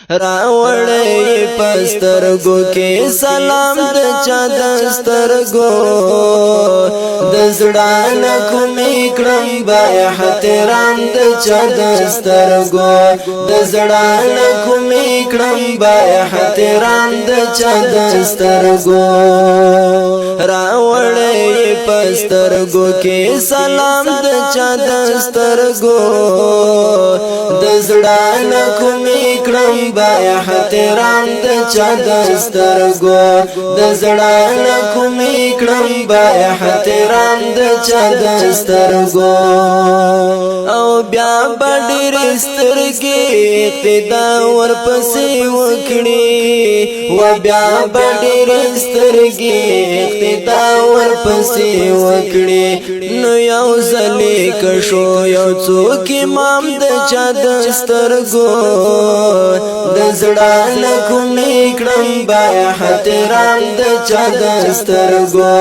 راوړې پسترګو کې سلام د چا دسترګو د زړه نه کومې کړم با احترام د چا دسترګو د زړه نه کومې کړم با احترام د چا دسترګو راوړې پسترګو کې سلام د چا دسترګو د زړه نه کومې کړم با احترام د چا دسترګو د زړه نه کومې کړم با احترام د چا دسترګو او بیا بډېر سترګې اقتدا ورپسې وکړي و بیا بډېر سترګې اقتدا ورپسې وکړي نو یو ځلې کشو یو څوک امام د چا دسترګو د زړه نه کومې کړم با احترام د چا دسترګو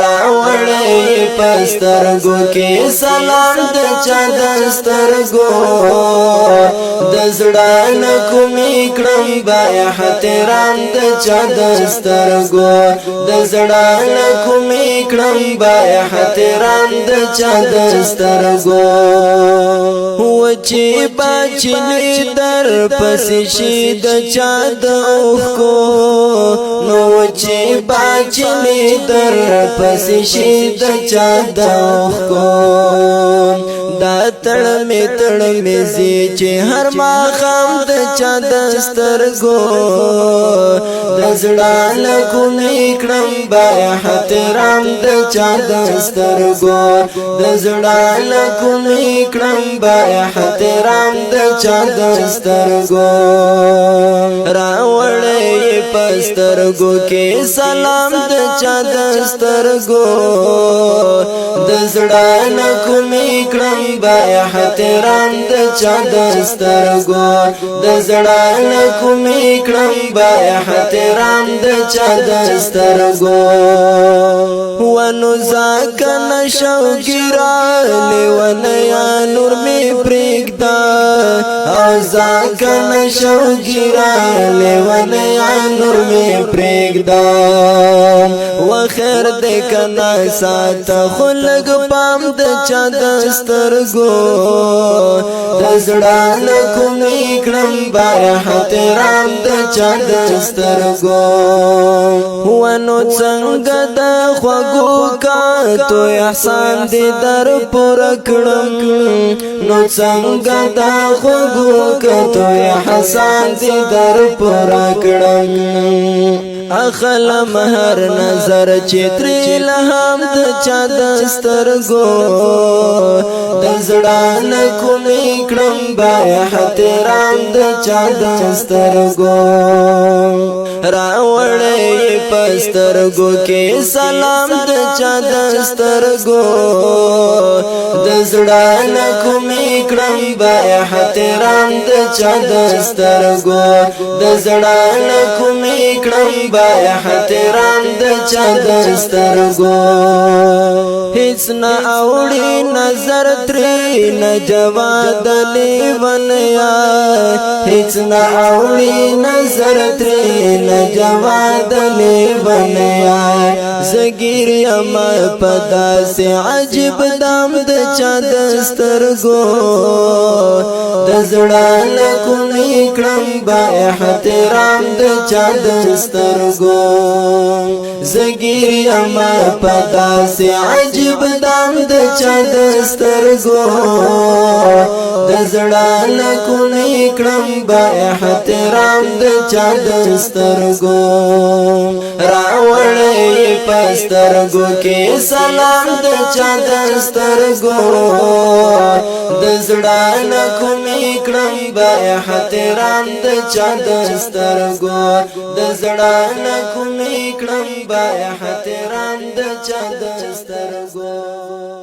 راوړې پسترګو کې سلام د چا دسترګو د زړه نه کومې کړم با احترام د چا دسترګو د زړه نه کومې کړم با احترام د چا دسترګو و چې باچلې در پسې شي د چا د اوښکو نو چې باچلې در پسې شي د چا د اوښکو دا تړمې زی چې هر ماښام د چا دسترګو د زړه نه کومې کړم با احترام د چا دسترګو د زړه نه کومې کړم با احترام د چا دسترګو راوړې پسترګو کې سلام د چا دسترګو د زړه نه کومې کړم با احترام د چا دسترګو د زړه نه کومې کړم با احترام د چا دسترګو ونو ځکه شوګرا لیونه یا نور می پرېږدا او ځکه شوګرا لیونه یا نور می پرېږدا و خیر دې کنا سات خلق پام د چا دسترګو د زړه نه کومې کړم با احترام د چا دسترګو ونو څنګه د خوږو کاتو احسان دې در پوره کړم نو څنګه د خوږو کاتو احسان دې در پوره کړم اخل مهر نظر چتري لهم د چا دسترګو د زړه نه کومې کړم با احترام د چا دسترګو راوړې پسترګو کې سلام د چا دسترګو د زړه نه کومې کړم با احترام د چا دسترګو د زړه نه کومې کړم با احترام د چا دسترګو هیڅ نه اوړي نظر ترې نه جواد لیونیا هیڅ نه اوړي نظر ترې نه جواد لیونیا زګیر یم پدا سے عجب دام د چا دسترګو د زړه نه کومې کړم با احترام د چا دسترګو زګیر یم پدا سے عجب دام د چا دسترګو د زړه نه کومې کړم با احترام د چا دسترګو راوړې پسترګو کې سلام د چا دسترګو د زړه نه کومې کړم با احترام د چا دسترګو د زړه نه کومې کړم با احترام د چا دسترګو